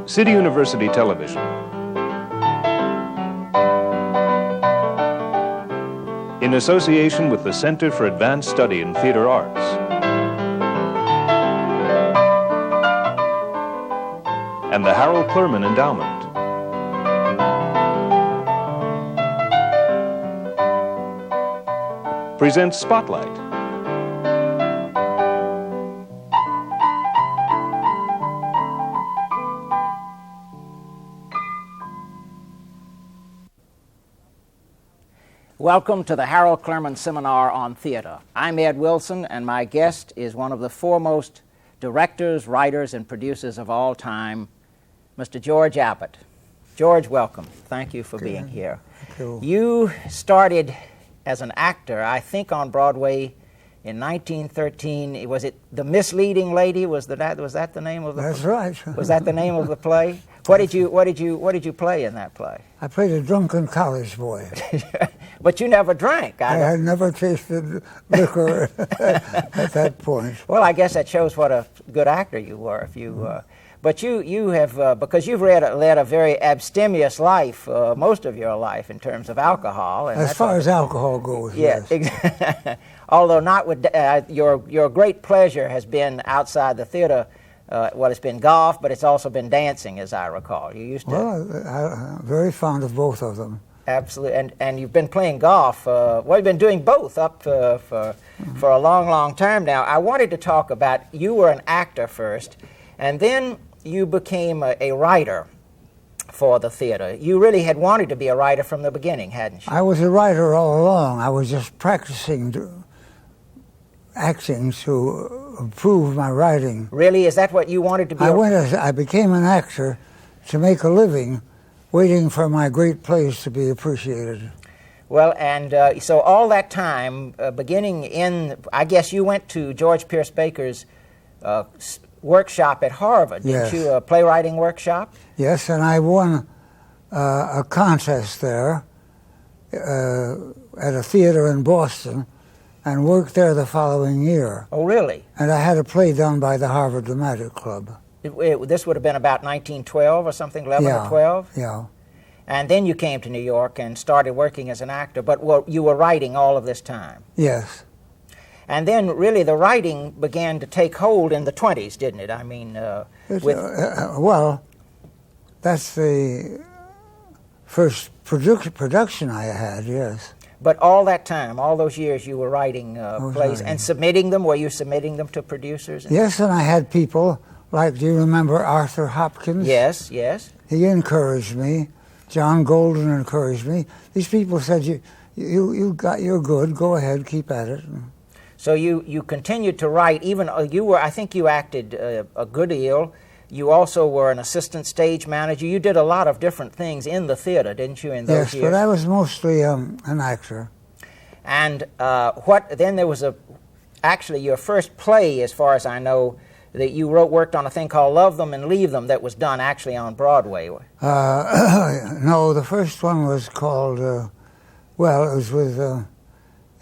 City University Television. In association with the Center for Advanced Study in Theater Arts. And the Harold Clurman Endowment. Presents Spotlight. Welcome to the Harold Clurman Seminar on Theater. I'm Ed Wilson, and my guest is one of the foremost directors, writers, and producers of all time, Mr. George Abbott. George, welcome. Thank you for being here. Thank you. You started as an actor, I think, on Broadway in 1913. Was it The Misleading Lady? Was that the name of the That's play? right. Was that the name of the play? What did you play in that play? I played a drunken college boy. But you never drank. I had never tasted liquor at that point. Well, I guess that shows what a good actor you were. If you, but you have because you've led a very abstemious life most of your life in terms of alcohol. And As far as alcohol goes, yes. Exactly. Although not with your great pleasure has been outside the theater. Well, it's been golf, but it's also been dancing, as I recall. You used to. Well, I'm very fond of both of them. Absolutely, and you've been playing golf. Well, you've been doing both up for a long, long time now. I wanted to talk about, you were an actor first, and then you became a writer for the theater. You really had wanted to be a writer from the beginning, hadn't you? I was a writer all along. I was just practicing acting to improve my writing. Really? Is that what you wanted to be? I became an actor to make a living, waiting for my great plays to be appreciated. Well, and so all that time, beginning in, I guess you went to George Pierce Baker's workshop at Harvard, Yes. didn't you? A playwriting workshop? Yes, and I won a contest there at a theater in Boston and worked there the following year. Oh, really? And I had a play done by the Harvard Dramatic Club. This would have been about 1912 or something, 11 or 12? Yeah. And then you came to New York and started working as an actor, but you were writing all of this time. Yes. And then really the writing began to take hold in the 20s, didn't it? I mean, well, that's the first production I had, yes. But all that time, all those years, you were writing plays and submitting them? Were you submitting them to producers? Yes, and I had people like, do you remember Arthur Hopkins? Yes, yes. He encouraged me. John Golden encouraged me. These people said, you're good, go ahead, keep at it. So you continued to write, even I think you acted a good deal. You also were an assistant stage manager. You did a lot of different things in the theater, didn't you, in those years? Yes, but I was mostly an actor. And then there was actually your first play, as far as I know, that you worked on a thing called Love Them and Leave Them that was done actually on Broadway. No, the first one was called, well, it was with,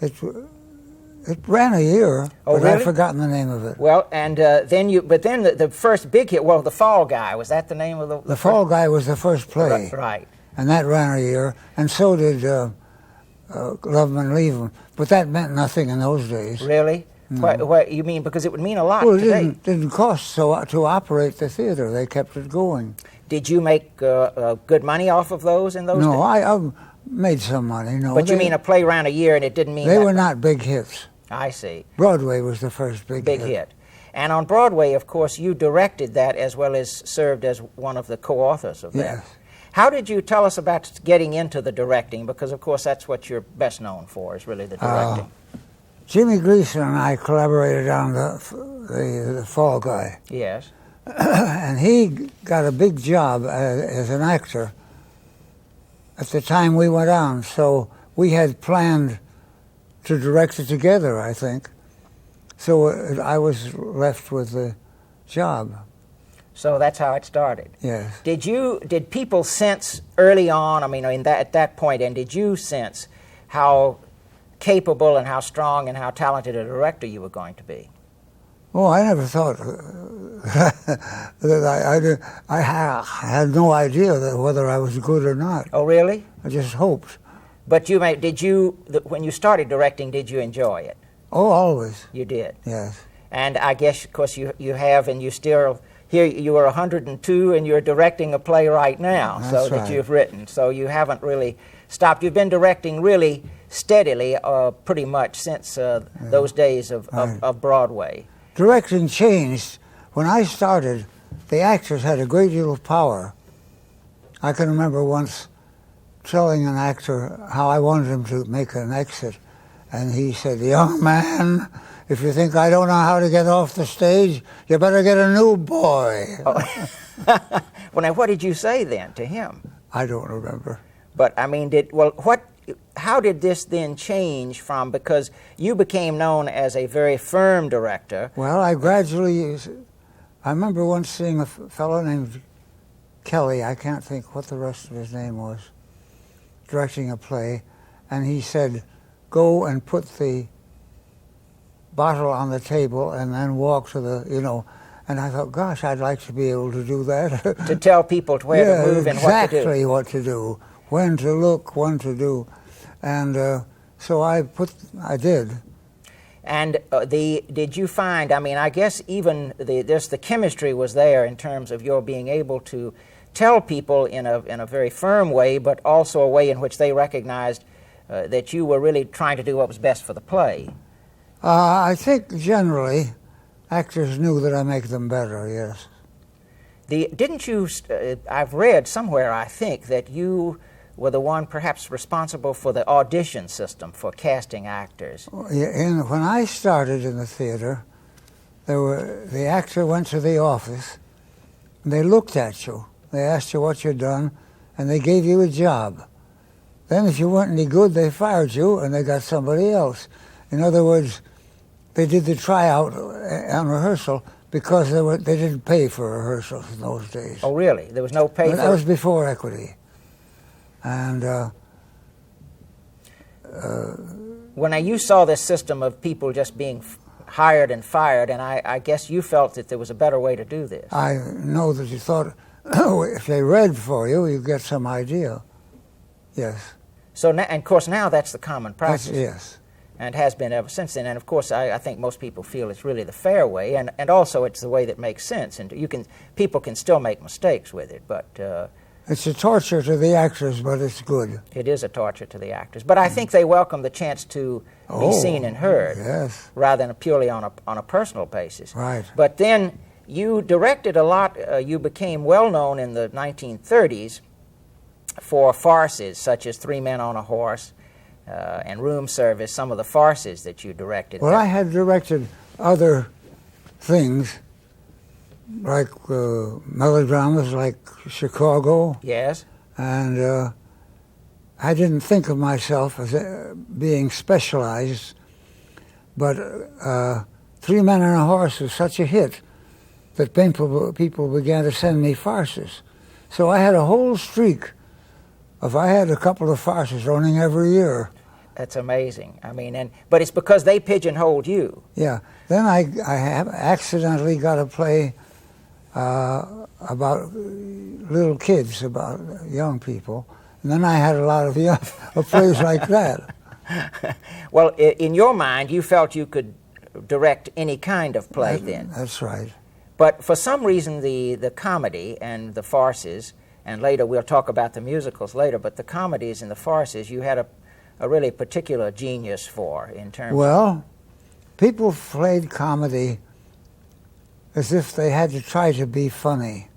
it ran a year, but really? I've forgotten the name of it. Well, and then the first big hit, well, The Fall Guy, was that the name of the The Fall Guy was the first play. Right. And that ran a year, and so did Love Them and Leave Them. But that meant nothing in those days. Really? No. What you mean? Because it would mean a lot Well, today. it didn't cost so to operate the theater. They kept it going. Did you make good money off of those in those days? No, I made some money. No, But you mean a play ran a year and it didn't mean they that were much? not big hits. I see. Broadway was the first big hit. And on Broadway, of course, you directed that as well as served as one of the co-authors of that. Yes. How did you tell us about getting into the directing? Because, of course, that's what you're best known for, is really the directing. Jimmy Gleason and I collaborated on the Fall Guy. Yes. And he got a big job as an actor at the time we went on. So we had planned to direct it together, I think. So I was left with the job. So that's how it started. Yes. Did people sense early on, I mean, at that point, and did you sense how capable and how strong and how talented a director you were going to be? Oh, I never thought that I had no idea that whether I was good or not. Oh, really? I just hoped. But when you started directing, did you enjoy it? Oh, always. You did? Yes. And I guess, of course, you have, and you still, here you are 102 and you're directing a play right now. That's that right. You've written. So you haven't really stopped. You've been directing really steadily pretty much since those days of Broadway. Directing changed. When I started, the actors had a great deal of power. I can remember once telling an actor how I wanted him to make an exit, and he said, "Young man, if you think I don't know how to get off the stage, you better get a new boy." Oh. Well, now, what did you say then to him? I don't remember. But, I mean, how did this then change from, because you became known as a very firm director. Well, I remember once seeing a fellow named Kelly, I can't think what the rest of his name was, directing a play, and he said, "Go and put the bottle on the table and then walk to the, and I thought, gosh, I'd like to be able to do that. To tell people where to move and what to do. Exactly what to do, when to look, when to do. And so I did. And did you find, I mean, I guess even the chemistry was there in terms of your being able to tell people in a very firm way, but also a way in which they recognized that you were really trying to do what was best for the play? I think generally actors knew that I make them better, yes. Didn't you, I've read somewhere, I think, that you were the one perhaps responsible for the audition system for casting actors. When I started in the theater, the actor went to the office, and they looked at you. They asked you what you'd done, and they gave you a job. Then if you weren't any good, they fired you, and they got somebody else. In other words, they did the tryout and rehearsal because they didn't pay for rehearsals in those days. Oh, really? There was no pay for that was before equity. And when you saw this system of people just being hired and fired, and I guess you felt that there was a better way to do this. I know that you thought, if they read for you, you get some idea. Yes. So, and of course, now that's the common practice. Yes. And has been ever since then. And of course, I think most people feel it's really the fair way, and also it's the way that makes sense. And people can still make mistakes with it, but it's a torture to the actors, but it's good. It is a torture to the actors, but I think they welcome the chance to be seen and heard, yes, rather than purely on a personal basis. Right. But then you directed a lot. You became well known in the 1930s for farces such as Three Men on a Horse and Room Service. Some of the farces that you directed. Well, I had directed other things, like melodramas like Chicago. Yes. And I didn't think of myself as being specialized, but Three Men and a Horse was such a hit that people began to send me farces. So I had a whole streak I had a couple of farces running every year. That's amazing. I mean, but it's because they pigeonholed you. Yeah. Then I accidentally got a play about little kids, about young people, and then I had a lot of plays like that. Well, in your mind, you felt you could direct any kind of play then. That's right. But for some reason, the comedy and the farces, and later we'll talk about the musicals later, but the comedies and the farces you had a really particular genius for in terms Well, people played comedy as if they had to try to be funny.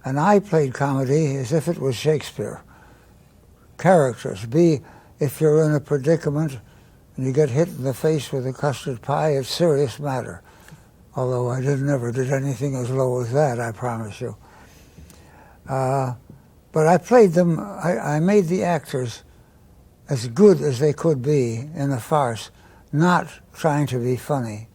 And I played comedy as if it was Shakespeare. Characters. If you're in a predicament and you get hit in the face with a custard pie, it's serious matter. Although I never did anything as low as that, I promise you. But I played them, I made the actors as good as they could be in a farce, not trying to be funny.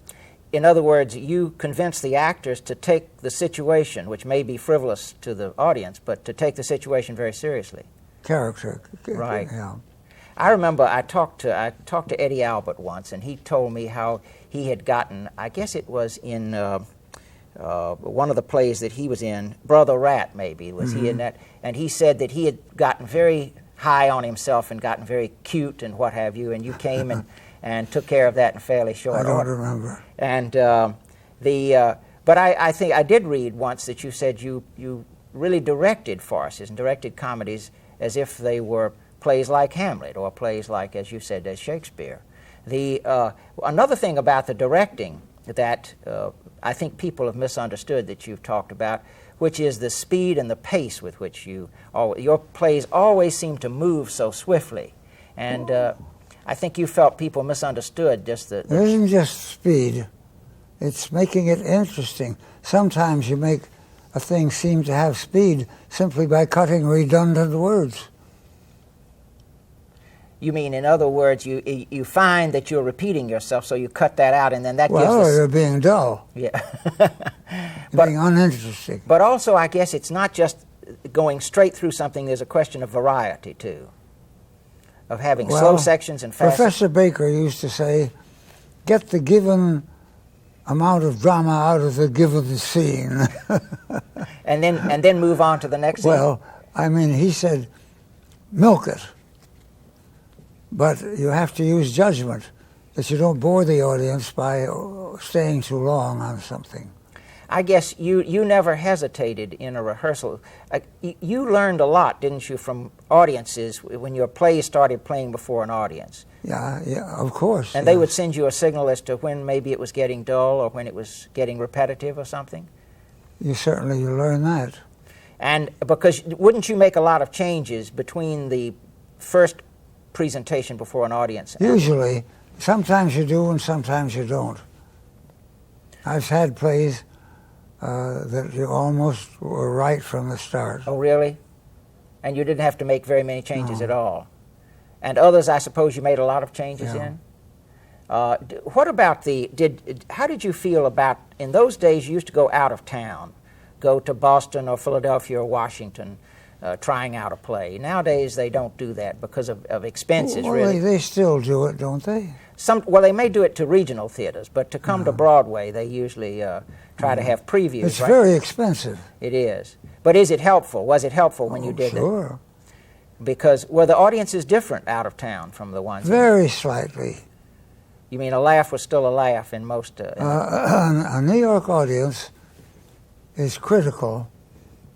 In other words, you convinced the actors to take the situation, which may be frivolous to the audience, but to take the situation very seriously. Character. Right. Yeah. I remember I talked to Eddie Albert once, and he told me how he had gotten, I guess it was in one of the plays that he was in, Brother Rat maybe, was he in that? And he said that he had gotten very high on himself and gotten very cute and what have you, and you came and took care of that in fairly short order. I don't remember. And but I think I did read once that you said you really directed farces and directed comedies as if they were plays like Hamlet or plays like, as you said, as Shakespeare. Another thing about the directing that I think people have misunderstood that you've talked about, which is the speed and the pace with which your plays always seem to move so swiftly. And I think you felt people misunderstood just the... It isn't just speed. It's making it interesting. Sometimes you make a thing seem to have speed simply by cutting redundant words. You mean, in other words, you find that you're repeating yourself, so you cut that out, and then that gives us... Well, you're being dull. Yeah. Being uninteresting. But also, I guess it's not just going straight through something. There's a question of variety, too, of having slow sections and fast... Professor Baker used to say, get the given amount of drama out of the given scene. and then move on to the next scene? Well, I mean, he said, milk it. But you have to use judgment, that you don't bore the audience by staying too long on something. I guess you never hesitated in a rehearsal. You learned a lot, didn't you, from audiences when your plays started playing before an audience? Yeah, of course. And they would send you a signal as to when maybe it was getting dull or when it was getting repetitive or something? You learn that. And because wouldn't you make a lot of changes between the first presentation before an audience? Usually. Sometimes you do and sometimes you don't. I've had plays that you almost were right from the start. Oh, really? And you didn't have to make very many changes at all? And others, I suppose, you made a lot of changes in? What about how did you feel about, in those days you used to go out of town, go to Boston or Philadelphia or Washington, trying out a play. Nowadays they don't do that because of expenses, well, really. They still do it, don't they? Well, they may do it to regional theaters, but to come to Broadway, they usually try to have previews. It's very expensive. It is. But is it helpful? Was it helpful when you did it? Sure. Because were the audiences different out of town from the ones? Very slightly. You mean a laugh was still a laugh in most... a New York audience is critical,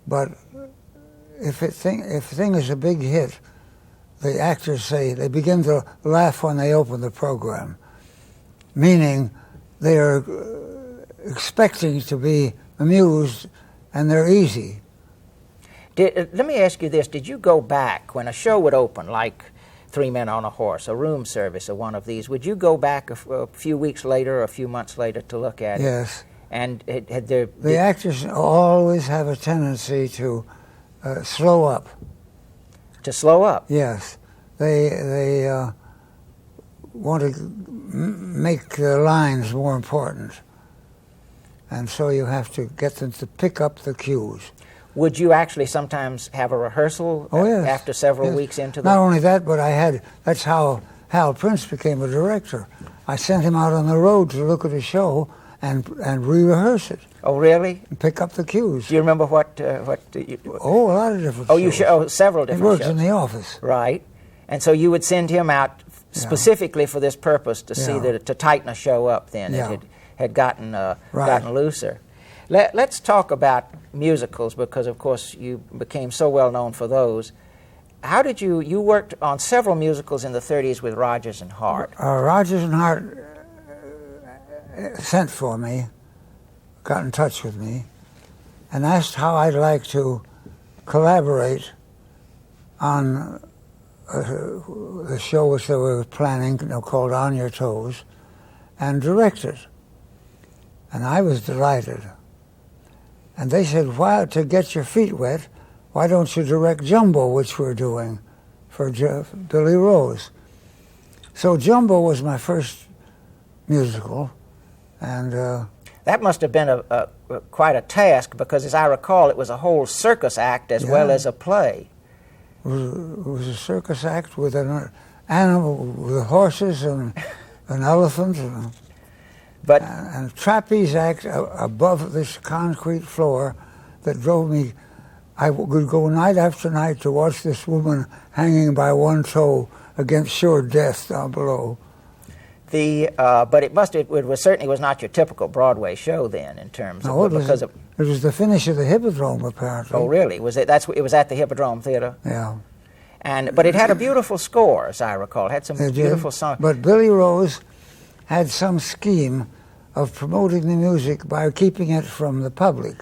but if a thing is a big hit, the actors say they begin to laugh when they open the program, meaning they are expecting to be amused and they're easy. Let me ask you this. Did you go back when a show would open, like Three Men on a Horse, a Room Service, or one of these, would you go back a few weeks later or a few months later to look at it? Yes. And had there... The actors always have a tendency to slow up. To slow up? Yes. They want to make the lines more important. And so you have to get them to pick up the cues. Would you actually sometimes have a rehearsal after several weeks into the... Not only that, but that's how Hal Prince became a director. I sent him out on the road to look at a show and re-rehearse it. Oh, really? And pick up the cues. Do you remember what a lot of different shows. Several different shows. He worked in the office. Right. And so you would send him out specifically for this purpose to see that to tighten a show up then. It had gotten looser. Let's talk about musicals because, of course, you became so well known for those. How did you worked on several musicals in the 30s with Rodgers and Hart. Rodgers and Hart sent for me, got in touch with me, and asked how I'd like to collaborate on the show which they were planning, called On Your Toes, and direct it. And I was delighted. And they said, "Why, to get your feet wet, why don't you direct Jumbo, which we're doing for Billy Rose?" So Jumbo was my first musical, and that must have been quite a task because, as I recall, it was a whole circus act as well as a play. It was a circus act with animal with horses and elephants and trapeze act above this concrete floor that drove me. I would go night after night to watch this woman hanging by one toe against sure death down below. But it certainly was not your typical Broadway show then, in terms of it was the finish of the Hippodrome, apparently. Oh, really? Was it? It was at the Hippodrome Theater. Yeah. But it had a beautiful score, as I recall. It had some beautiful songs. But Billy Rose had some scheme of promoting the music by keeping it from the public.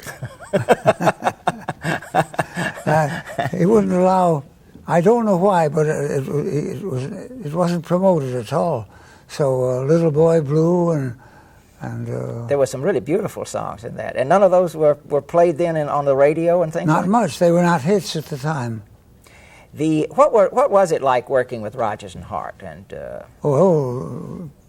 He wouldn't allow. I don't know why, but it wasn't promoted at all. So Little Boy Blue and there were some really beautiful songs in that, and none of those were played then on the radio and things. Not much. They were not hits at the time. What was it like working with Rodgers and Hart? And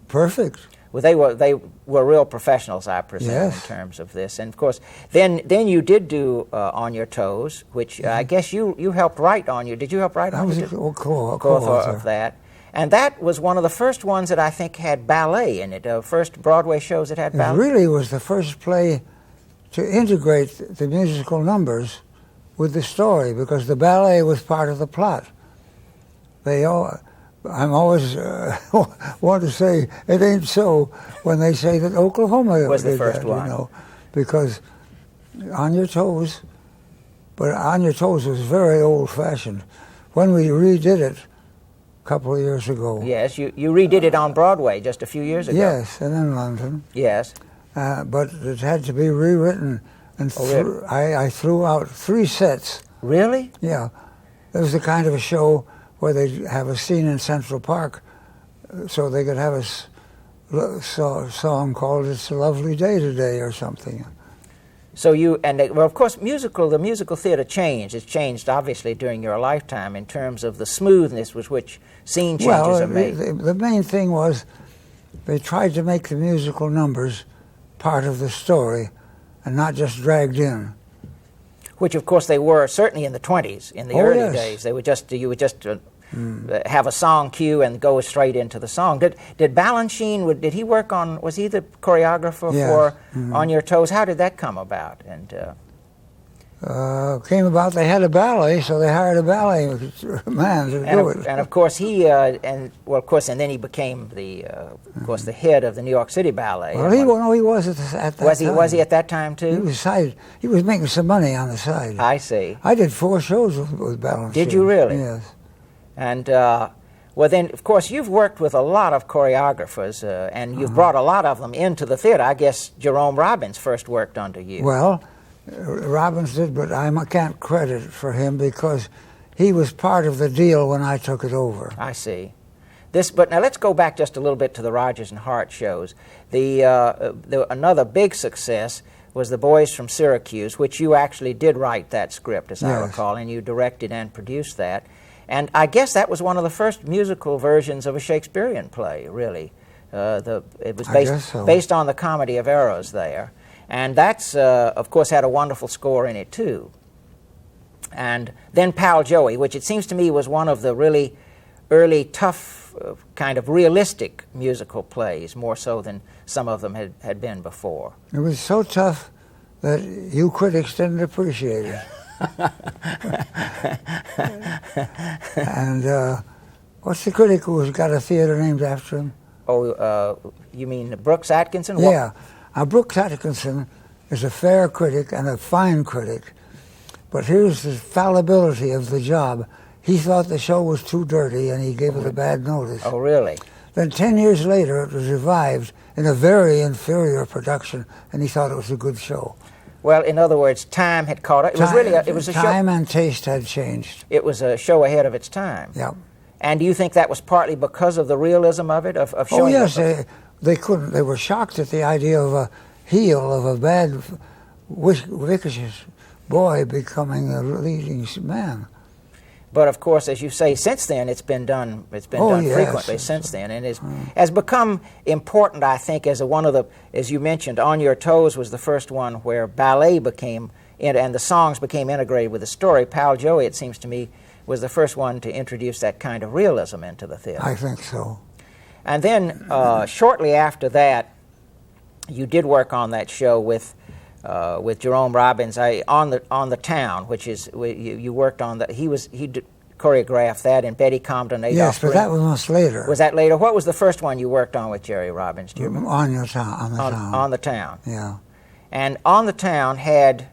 perfect. Well, they were real professionals, I presume, yes. in terms of this. And of course, then you did do On Your Toes, which I guess you helped write on. Did you help write on? I was a co-author of that. And that was one of the first ones that I think had ballet in it, first Broadway shows that had ballet. It really was the first play to integrate the musical numbers with the story, because the ballet was part of the plot. I'm always want to say it ain't so when they say that Oklahoma was the first that, one. Because On Your Toes, but On Your Toes was very old-fashioned. When we redid it, couple of years ago. Yes, you redid it on Broadway just a few years ago. Yes, and in London. Yes. But it had to be rewritten, and really? I threw out 3 sets. Really? Yeah. It was the kind of a show where they'd have a scene in Central Park, so they could have a song called It's a Lovely Day Today or something. So of course, the musical theater changed. It's changed, obviously, during your lifetime in terms of the smoothness with which scene changes are made. The main thing was they tried to make the musical numbers part of the story and not just dragged in. Which, of course, they were certainly in the 20s. In the early days, you would just have a song cue and go straight into the song. Did Balanchine, did he work on, was he the choreographer for On Your Toes? How did that come about? And came about, they had a ballet, so they hired a ballet man to do it. And of course and then he became the head of the New York City Ballet. Well, he was at that time. Was he at that time too? He was making some money on the side. I see. I did 4 shows with Balanchine. Did you really? Yes. And then, of course, you've worked with a lot of choreographers, and you've brought a lot of them into the theater. I guess Jerome Robbins first worked under you. Well, Robbins did, but I can't credit for him because he was part of the deal when I took it over. I see. But now let's go back just a little bit to the Rodgers and Hart shows. Another big success was The Boys from Syracuse, which you actually did write that script, as I recall, and you directed and produced that. And I guess that was one of the first musical versions of a Shakespearean play, really. It was based on the Comedy of Errors there. And that's, of course, had a wonderful score in it, too. And then Pal Joey, which it seems to me was one of the really early, tough, kind of realistic musical plays, more so than some of them had been before. It was so tough that you critics didn't appreciate it. And what's the critic who's got a theater named after him? Oh, you mean Brooks Atkinson? Yeah. Brooks Atkinson is a fair critic and a fine critic, but here's the fallibility of the job. He thought the show was too dirty and he gave it a bad notice. Oh, really? Then 10 years later it was revived in a very inferior production and he thought it was a good show. Well, in other words, time had caught up. It was a show. Time and taste had changed. It was a show ahead of its time. Yeah. And do you think that was partly because of the realism of it, of showing? Oh yes, they couldn't. They were shocked at the idea of a heel of a bad, vicious boy becoming a leading man. But of course, as you say, since then it's been done. It's been done frequently since then, and has become important. I think as as you mentioned, On Your Toes was the first one where ballet became and the songs became integrated with the story. Pal Joey, it seems to me, was the first one to introduce that kind of realism into the theater. I think so. And then shortly after that, you did work on that show with Jerome Robbins on the Town, which is you worked on that. He choreographed that, and Betty Comden. Adolph Yes, but Green. that was much later. Was that later? What was the first one you worked on with Jerry Robbins? Do you remember? On the Town. On the Town. Yeah. And On the Town had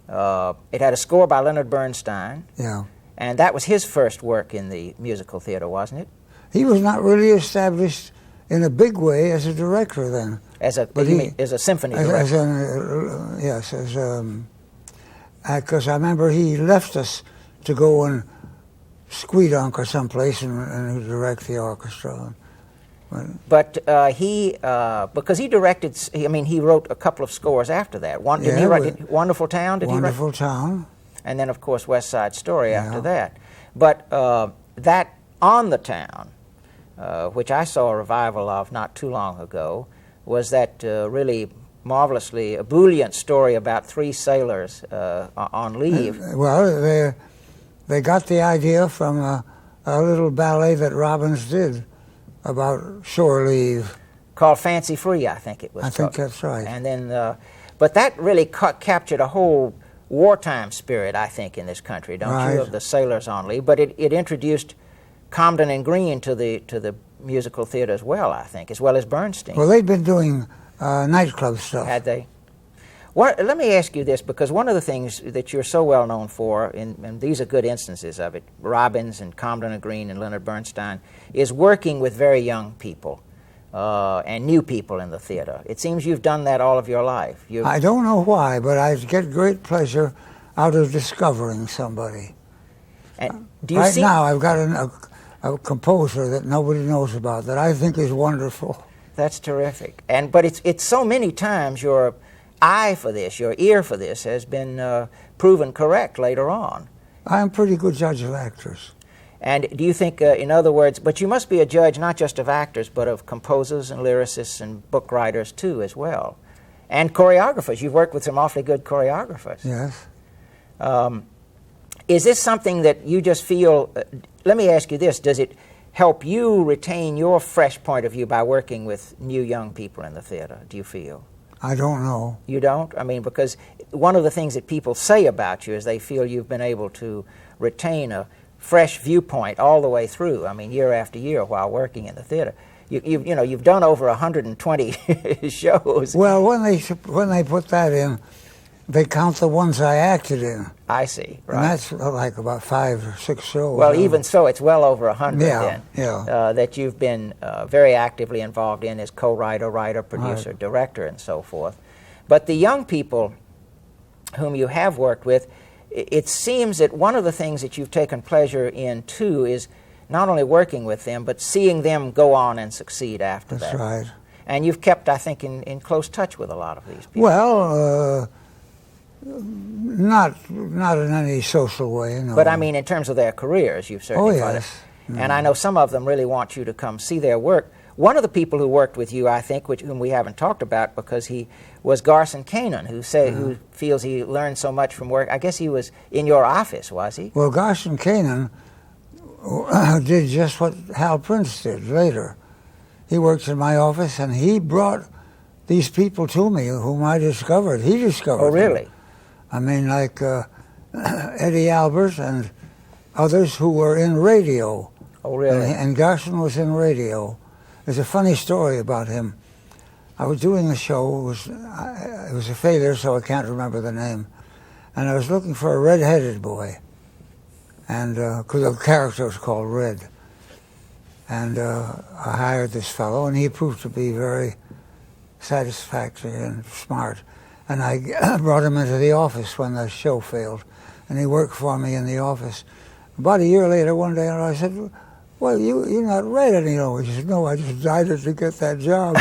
it had a score by Leonard Bernstein. Yeah. And that was his first work in the musical theater, wasn't it? He was not really established in a big way as a director then. As a symphony director. Yes, because I remember he left us to go in Squeedunk or someplace and direct the orchestra. But because he directed, he wrote a couple of scores after that. Did he write Wonderful Town? Wonderful Town. And then, of course, West Side Story after that. But that On the Town, which I saw a revival of not too long ago, was that really marvelously ebullient story about three sailors on leave. Well, they got the idea from a little ballet that Robbins did about shore leave. Called Fancy Free, I think it was. I think that's right. And then, but that really captured a whole wartime spirit, I think, in this country, don't you, of the sailors on leave. But it introduced Comden and Green to the musical theater as well, I think, as well as Bernstein. Well, they'd been doing nightclub stuff. Had they? Let me ask you this, because one of the things that you're so well known for, and these are good instances of it, Robbins and Comden and Green and Leonard Bernstein, is working with very young people and new people in the theater. It seems you've done that all of your life. I don't know why, but I get great pleasure out of discovering somebody. And do you see now I've got a composer that nobody knows about that I think is wonderful. That's terrific. But it's so many times your eye for this, your ear for this, has been proven correct later on. I'm a pretty good judge of actors. And do you think, in other words, but you must be a judge not just of actors, but of composers and lyricists and book writers too as well, and choreographers. You've worked with some awfully good choreographers. Yes. Is this something that you just feel, let me ask you this, does it help you retain your fresh point of view by working with new young people in the theater, do you feel? I don't know. You don't? Because one of the things that people say about you is they feel you've been able to retain a fresh viewpoint all the way through, year after year while working in the theater. You've done over 120 shows. Well, when they put that in, they count the ones I acted in. I see, right. And that's like about 5 or 6 shows. Well, even so, it's well over 100 then. That you've been very actively involved in as co-writer, writer, producer, director, and so forth. But the young people whom you have worked with, it seems that one of the things that you've taken pleasure in, too, is not only working with them, but seeing them go on and succeed after that. That's right. And you've kept, I think, in close touch with a lot of these people. Well, not in any social way, no. But in terms of their careers, you've certainly yes. And I know some of them really want you to come see their work. One of the people who worked with you, I think, whom we haven't talked about because he was Garson Kanin, who feels he learned so much from work. I guess he was in your office, was he? Well, Garson Kanin did just what Hal Prince did later. He works in my office, and he brought these people to me whom I discovered. He discovered Oh, really? them. Like Eddie Albert and others who were in radio. Oh, really? And Garson was in radio. There's a funny story about him. I was doing a show. It was a failure, so I can't remember the name. And I was looking for a red-headed boy, and because the character was called Red. And I hired this fellow, and he proved to be very satisfactory and smart. And I brought him into the office when the show failed, and he worked for me in the office. About a year later, one day, I said, "Well, you're not Red anymore." He said, "No, I just decided to get that job."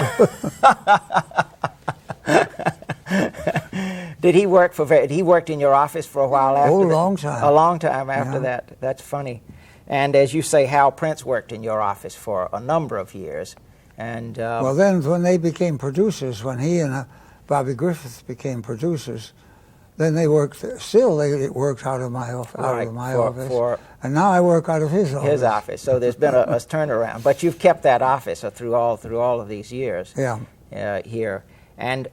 Did he work he worked in your office for a while after a that? long time. A long time after that. That's funny. And as you say, Hal Prince worked in your office for a number of years. And well, then when they became producers, when he and Bobby Griffith became producers, then they worked. Still, they worked out of my office. And now I work out of his office. His office. So there's been a turnaround, but you've kept that office through all of these years. Yeah. Here, and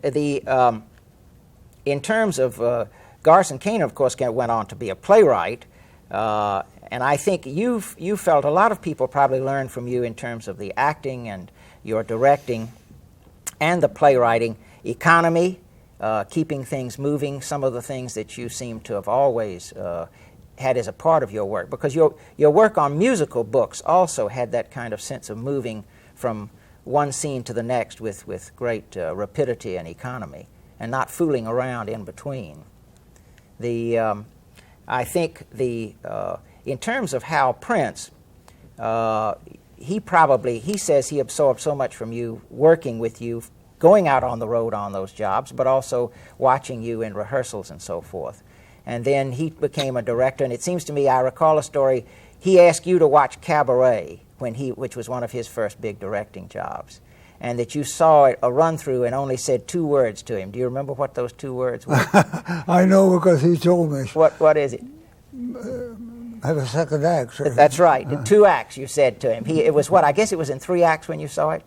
in terms of Garson Kanin, of course, went on to be a playwright, and I think you felt a lot of people probably learned from you in terms of the acting and your directing, and the playwriting, economy, keeping things moving, some of the things that you seem to have always had as a part of your work, because your work on musical books also had that kind of sense of moving from one scene to the next with great rapidity and economy, and not fooling around in between. I think in terms of Hal Prince, he says he absorbed so much from you, working with you, going out on the road on those jobs, but also watching you in rehearsals and so forth. And then he became a director, and it seems to me, I recall a story, he asked you to watch Cabaret, which was one of his first big directing jobs, and that you saw it, a run-through, and only said 2 words to him. Do you remember what those 2 words were? I know, because he told me. What is it? Have a second act. That's right. 2 acts, you said to him. It was what? I guess it was in 3 acts when you saw it?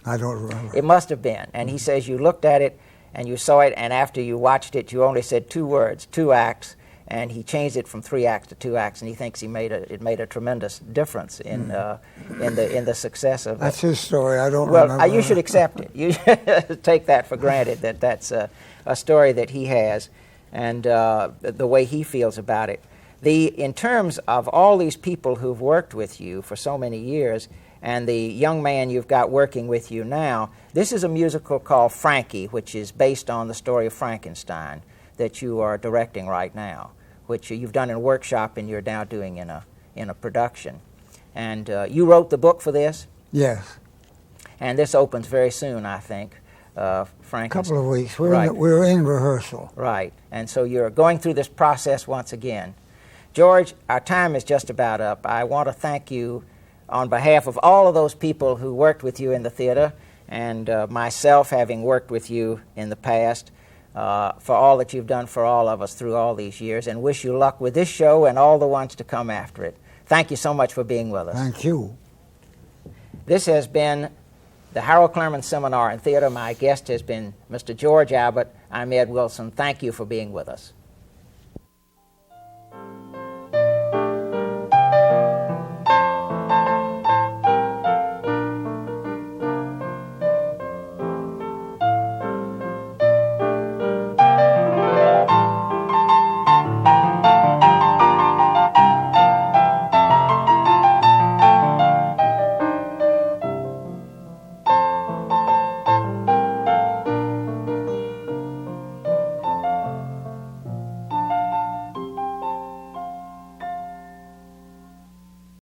I don't remember. It must have been. And he says you looked at it, and you saw it, and after you watched it, you only said 2 words, 2 acts, and he changed it from 3 acts to 2 acts, and he thinks it made a tremendous difference in the success of it. That's his story. I don't remember. Well, you should accept it. You should take that for granted, that's a story that he has, and the way he feels about it. In terms of all these people who've worked with you for so many years, and the young man you've got working with you now, this is a musical called Frankie, which is based on the story of Frankenstein that you are directing right now, which you've done in a workshop and you're now doing in a production. And you wrote the book for this? Yes. And this opens very soon, I think. Frankenstein. A couple of weeks. We're in rehearsal. Right. And so you're going through this process once again. George, our time is just about up. I want to thank you on behalf of all of those people who worked with you in the theater, and myself, having worked with you in the past, for all that you've done for all of us through all these years, and wish you luck with this show and all the ones to come after it. Thank you so much for being with us. Thank you. This has been the Harold Clurman Seminar in Theater. My guest has been Mr. George Abbott. I'm Ed Wilson. Thank you for being with us.